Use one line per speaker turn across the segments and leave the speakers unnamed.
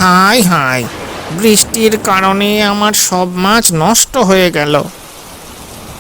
হায় হায়, বৃষ্টির কারণে আমার সব মাছ নষ্ট হয়ে গেল।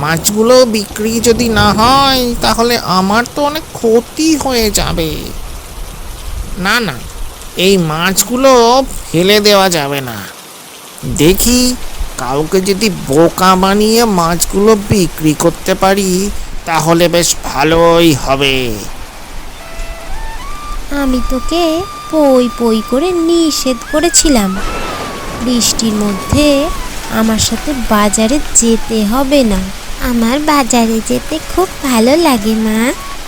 মাছগুলো বিক্রি যদি না হয় তাহলে আমার তো অনেক ক্ষতি হয়ে যাবে। না না, এই মাছগুলো ফেলে দেওয়া যাবে না। দেখি কাউকে যদি বোকা বানিয়ে মাছগুলো বিক্রি করতে পারি তাহলে বেশ ভালোই হবে।
আমি তোকে পই পই করে নিষেধ করেছিলাম, বৃষ্টির মধ্যে আমার সাথে বাজারে যেতে হবে না। আমার বাজারে যেতে খুব ভালো লাগে মা।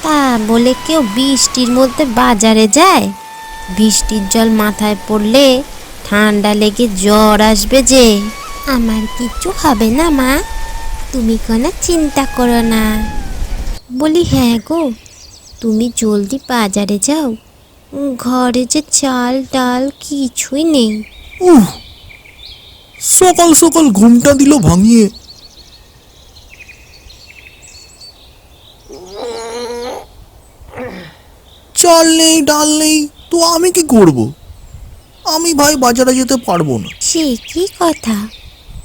তা বলে কেউ বৃষ্টির মধ্যে বাজারে যায়? বৃষ্টির জল মাথায় পড়লে ঠান্ডা লেগে জ্বর আসবে যে। আমার কিছু হবে না মা, তুমি কোনো চিন্তা করো না। বলি হ্যাঁ গো, তুমি জলদি বাজারে যাও, ঘরে যে চাল ডাল কিছুই নেই।
সকাল সকাল ঘুমটা দিল ভাঙিয়ে। চাল নেই ডাল নেই তো আমি কি করব? আমি ভাই বাজারে যেতে পারবো না।
সে কি কথা,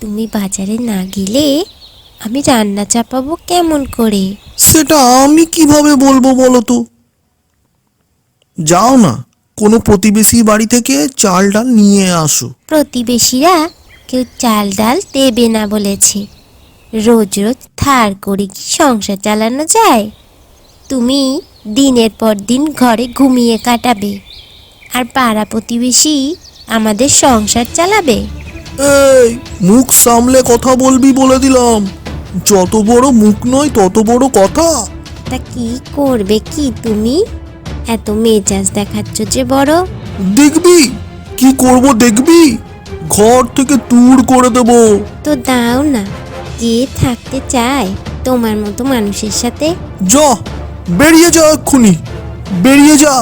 তুমি বাজারে না গেলে আমি রান্না চাপাবো কেমন করে?
সেটা আমি কিভাবে বলবো বলো তো? যাও না, কোনো প্রতিবেশী বাড়ি থেকে চাল ডাল নিয়ে আসো।
প্রতিবেশীরা কেউ চাল ডাল দেবে না বলেছে। রোজ রোজ ধার করে কি সংসার চালানো যায়? তুমি দিনের পর দিন ঘরে ঘুমিয়ে কাটাবে, আর পাড়া প্রতিবেশী আমাদের সংসার চালাবে।
এই, মুখ সামলে কথা বলবি বলে দিলাম। যত বড় মুখ নয় তত বড় কথা।
তা কি করবে কি তুমি? এত মেজাজ দেখাচ্ছ যে বড়।
দেখবি কি করব, দেখবি ঘর থেকে দূর করে দেব।
তো দাও না, কে থাকতে চায় তোমার মতো মানুষের সাথে?
যা, বেরিয়ে যা এক্ষুনি, বেরিয়ে যা।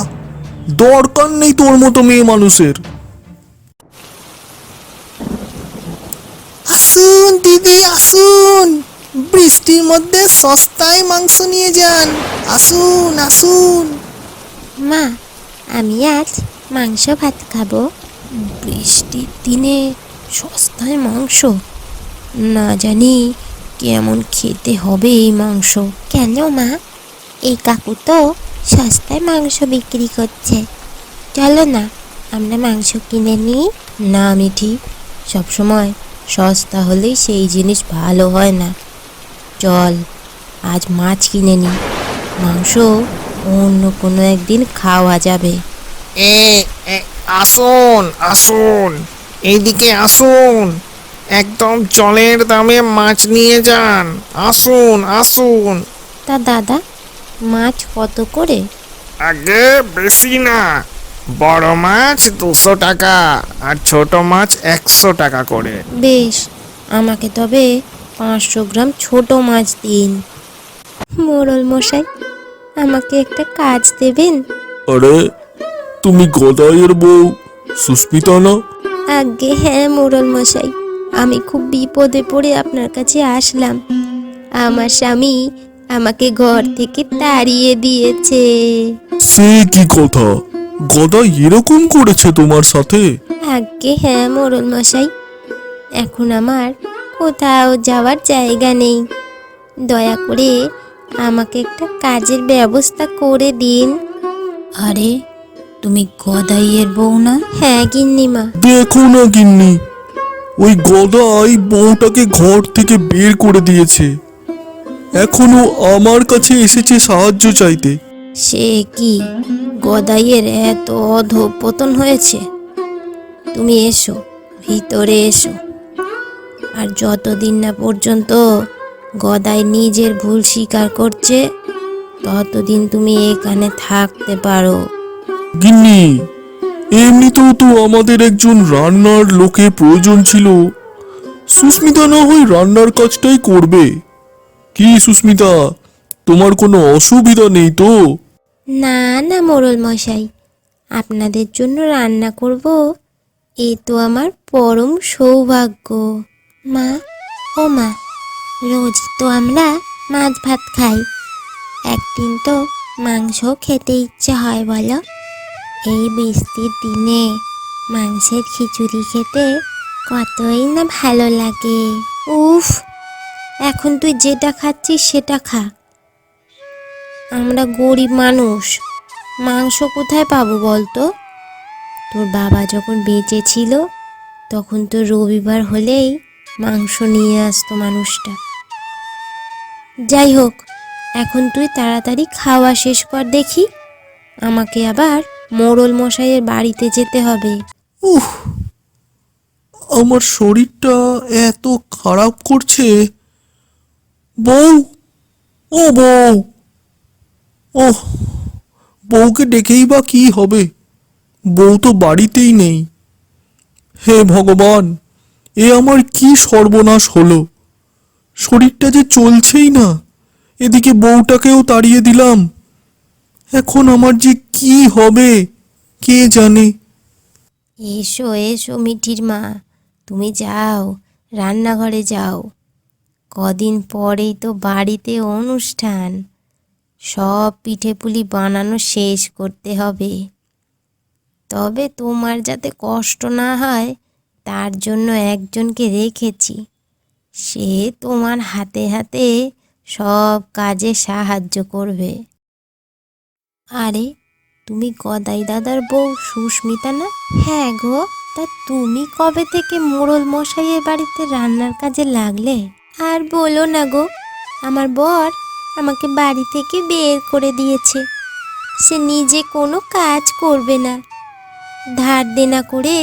দরকার নেই তোর মতো মেয়ে মানুষের। আসুন দিদি আসুন, বৃষ্টির মধ্যে সস্তায় মাংস নিয়ে যান। আসুন আসুন।
মা, আমি আজ মাংস ভাত খাবো। বৃষ্টির দিনে সস্তায় মাংস? না জানি কেমন খেতে হবে এই মাংস। কেন মা, এই কাকু তো সস্তায় মাংস বিক্রি করছে, চলো না আমরা মাংস কিনে নিই। না মিঠি, সবসময় সস্তা হলেই সেই জিনিস ভালো হয় না। চল আজ মাছ কিনে নিই, মাংস অন্য কোনো একদিন খাওয়া যাবে।
এ এ, আসুন আসুন, এইদিকে আসুন, একদম জলের দামে মাছ নিয়ে যান। আসুন আসুন।
তা দাদা, মাছ কত করে?
আগে বেশি না, বড় মাছ 200 টাকা আর ছোট মাছ 100 টাকা করে।
বেশ, আমাকে তবে 500 গ্রাম ছোট মাছ দিন। মোড়ল মশাই, আমাকে একটা কাজ দেবেন?
আরে, তুমি গদাইয়ের বউ সুস্মিতা না?
আজ্ঞে হ্যাঁ মোড়ল মশাই, আমি খুব বিপদে পড়ে আপনার কাছে আসলাম। আমার স্বামী আমাকে ঘর থেকে তাড়িয়ে দিয়েছে।
সে কি কথা, গদাই এরকম করেছে তোমার সাথে?
আজ্ঞে হ্যাঁ মোড়ল মশাই, এখন আমার কোথাও যাওয়ার জায়গা নেই। দয়া করে আমাকে একটা কাজের ব্যবস্থা করে দিন। আরে, তুমি গদাইয়ের বউ না? হ্যাঁ গিন্নিমা।
দেখো না গিন্নি, ওই গদাই বউটাকে ঘর থেকে বের করে দিয়েছে, এখনো আমার কাছে এসেছে সাহায্য চাইতে।
সে কি, গদাইয়ের এত অধঃপতন হয়েছে? তুমি এসো, ভিতরে এসো। আর যতদিন না পর্যন্ত গদাই নিজের ভুল স্বীকার করছে ততদিন তুমি এখানে থাকতে পারো।
গিন্নি, এমনিতেও তো আমাদের একজন রান্নার লোকের প্রয়োজন ছিল। সুস্মিতা না হয় রান্নার কাজটাই করবে। কি সুস্মিতা, তোমার কোনো অসুবিধা নেই তো?
না না মোড়ল মশাই, আপনাদের জন্য রান্না করব, এ তো আমার পরম সৌভাগ্য। মা, ও মা, রোজ তো আমরা মাছ ভাত খাই, একদিন তো মাংস খেতে ইচ্ছে হয় বলো? এই বৃষ্টির দিনে মাংসের খিচুড়ি খেতে কতই না ভালো লাগে। উফ, এখন তুই যেটা খাচ্ছিস সেটা খা। আমরা গরিব মানুষ, মাংস কোথায় পাবো বলতো? তোর বাবা যখন বেঁচে ছিল তখন তো রবিবার হলেই মাংস নিয়ে আসতো মানুষটা। যাই হোক, এখন তুই তাড়াতাড়ি খাওয়া শেষ কর দেখি, আমাকে আবার মোড়ল মশাইয়ের বাড়িতে যেতে হবে।
উহ, আমার শরীরটা এত খারাপ করছে। বউ, ও বউ, ওহ, বউকে ডেকেই বা কি হবে? বউ তো বাড়িতেই নেই। হে ভগবান, এ আমার কি সর্বনাশ হলো! শরীরটা যে চলছেই না, এদিকে বউটাকেও তাড়িয়ে দিলাম। এখন আমার যে কি হবে কে জানে।
এসো এসো মিঠির মা, তুমি যাও, রান্নাঘরে যাও। কদিন পরেই তো বাড়িতে অনুষ্ঠান, সব পিঠেপুলি বানানো শেষ করতে হবে। তবে তোমার যাতে কষ্ট না হয় তার জন্য একজনকে রেখেছি, সে তোমার হাতে হাতে সব কাজে সাহায্য করবে। আরে, তুমি গদাই দাদার বউ সুস্মিতা না? হ্যাঁ গো, তা তুমি কবে থেকে মোড়ল মশাইয়ের বাড়িতে রান্নার কাজে লাগলে? আর বলো না গো, আমার বর আমাকে বাড়ি থেকে বের করে দিয়েছে। সে নিজে কোনো কাজ করবে না, ধার দেনা করে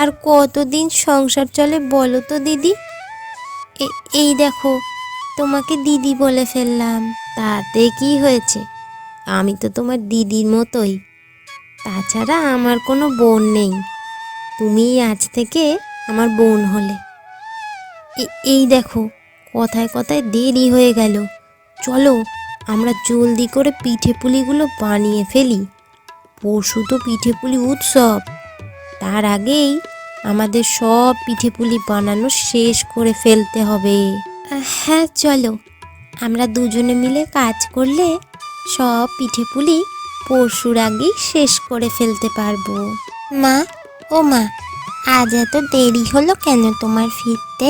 আর কতদিন সংসার চলে বলো তো দিদি? এই দেখো, তোমাকে দিদি বলে ফেললাম। তাতে কি হয়েছে, আমি তো তোমার দিদির মতোই। তাছাড়া আমার কোনো বোন নেই, তুমি আজ থেকে আমার বোন হলে। এই দেখো, কথায় কথায় দেরি হয়ে গেল, চলো আমরা জলদি করে পিঠেপুলিগুলো বানিয়ে ফেলি। পরশু তো পিঠেপুলি উৎসব, তার আগেই আমাদের সব পিঠেপুলি বানানো শেষ করে ফেলতে হবে। হ্যাঁ চলো, আমরা দুজনে মিলে কাজ করলে সব পিঠেপুলি পরশুর আগেই শেষ করে ফেলতে পারবো। মা, ও মা, আজ এত দেরি হলো কেন তোমার ফিরতে?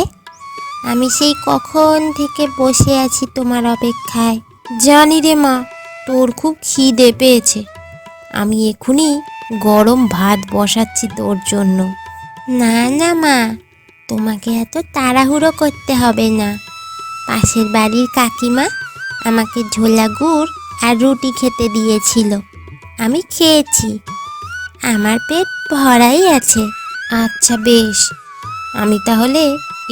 আমি সেই কখন থেকে বসে আছি তোমার অপেক্ষায়। জানি রে মা, তোর খুব খিদে পেয়েছে, আমি এখুনি গরম ভাত বসাচ্ছি তোর জন্য। না না মা, তোমাকে এত তাড়াহুড়ো করতে হবে না। পাশের বাড়ির কাকিমা আমাকে ঝোলা গুড় আর রুটি খেতে দিয়েছিল, আমি খেয়েছি, আমার পেট ভরাই আছে। আচ্ছা বেশ, আমি তাহলে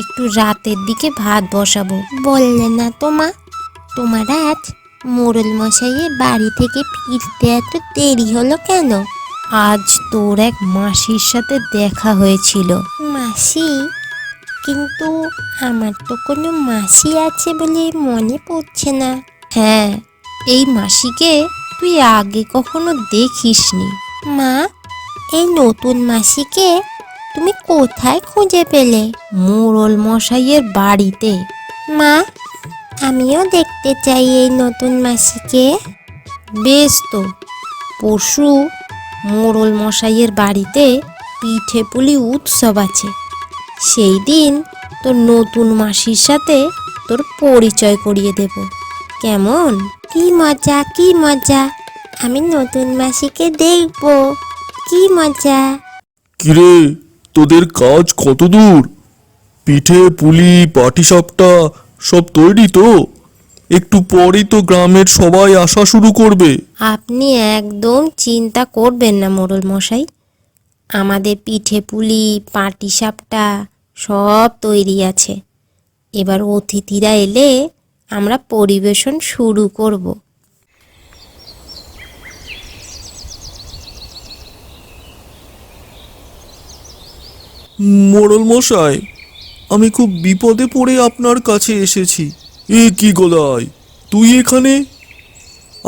একটু রাতের দিকে ভাত বসাবো। বললে না তো মা, তোমার আজ মোড়ল মশাইয়ের বাড়ি থেকে ফিরতে এত দেরি হলো কেন? আজ তোর এক মাসির সাথে দেখা হয়েছিল। মাসি? কিন্তু আমার তো কোনো মাসি আছে বলে মনে পড়ছে না। হ্যাঁ, এই মাসিকে তুই আগে কখনো দেখিসনি। মা, এই নতুন মাসিকে তুমি কোথায় খুঁজে পেলে? মোড়ল মশাইয়ের বাড়িতে। মা, আমিও দেখতে চাই এই নতুন মাসিকে। বেশ তো, পরশু মোড়ল মশাইয়ের বাড়িতে পিঠেপুলি উৎসব আছে, সেই দিন তোর নতুন মাসির সাথে তোর পরিচয় করিয়ে দেব, কেমন? কি মজা, কি মজা, আমি নতুন মাসিকে দেখবো, কি মজা।
কিরে, তোদের কাজ কত দূর? পিঠে পুলি পাটিসাপটা সব তৈরি তো? একটু পরেই তো গ্রামের সবাই আসা শুরু করবে।
আপনি একদম চিন্তা করবেন না মোড়ল মশাই, আমাদের পিঠে পুলি পাটিসাপটা সব তৈরি আছে। এবার অতিথিরা এলে আমরা পরিবেশন শুরু করব।
মোড়ল মশাই, আমি খুব বিপদে পড়ে আপনার কাছে এসেছি। এ কি গদাই, তুই এখানে?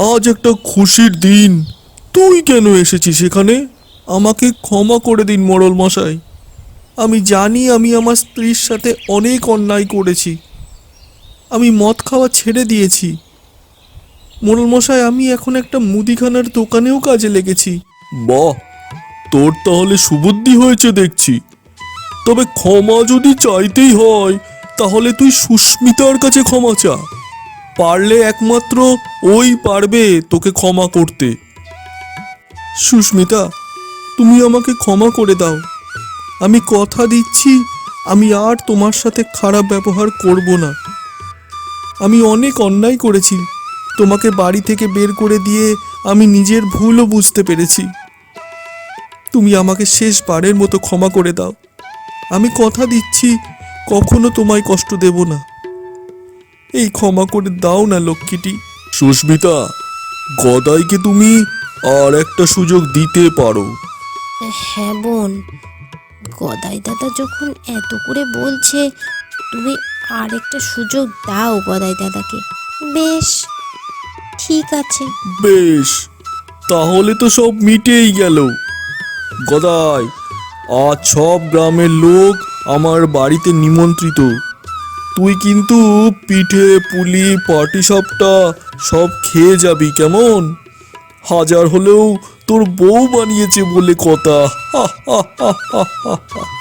আজ একটা খুশির দিন, তুই কেন এসেছিস এখানে? আমাকে ক্ষমা করে দিন মোড়ল মশাই, আমি জানি আমি আমার স্ত্রীর সাথে অনেক অন্যায় করেছি। আমি মদ খাওয়া ছেড়ে দিয়েছি। মোড়ল মশাই, আমি এখন একটা মুদিখানার দোকানেও কাজে লেগেছি। বাহ, তোর তাহলে সুবুদ্ধি হয়েছে দেখছি। তবে ক্ষমা যদি চাইতেই হয় তাহলে তুই সুস্মিতার কাছে ক্ষমা চা। পারলে একমাত্র ওই পারবে তোকে ক্ষমা করতে। সুস্মিতা, তুমি আমাকে ক্ষমা করে দাও। আমি কথা দিচ্ছি আমি আর তোমার সাথে খারাপ ব্যবহার করব না। আমি অনেক অন্যায় করেছি, তোমাকে বাড়ি থেকে বের করে দিয়ে আমি নিজের ভুলও বুঝতে পেরেছি। তুমি আমাকে শেষবারের মতো ক্ষমা করে দাও। আমি কথা দিচ্ছি কখনো তোমায় কষ্ট দেব না। এই ক্ষমা করে দাও না লক্ষ্মীটি। সুস্মিতা, গদাইকে তুমি আর একটা সুযোগ দিতে পারো।
হ্যাঁ বোন, গদাই দাদা যখন এত করে বলছে, তুমি আর একটা সুযোগ দাও গদাই দাদাকে। বেশ, ঠিক আছে।
বেশ, তাহলে তো সব মিটেই গেল। গদাই, আজ সব গ্রামের লোক আমার বাড়িতে নিমন্ত্রিত। তুই কিন্তু পিঠে পুলি পাটিসাপটা সব খেয়ে যাবি, কেমন? হাজার হলেও তোর বউ বানিয়েছে বলে কথা। হা হা হা হা হা।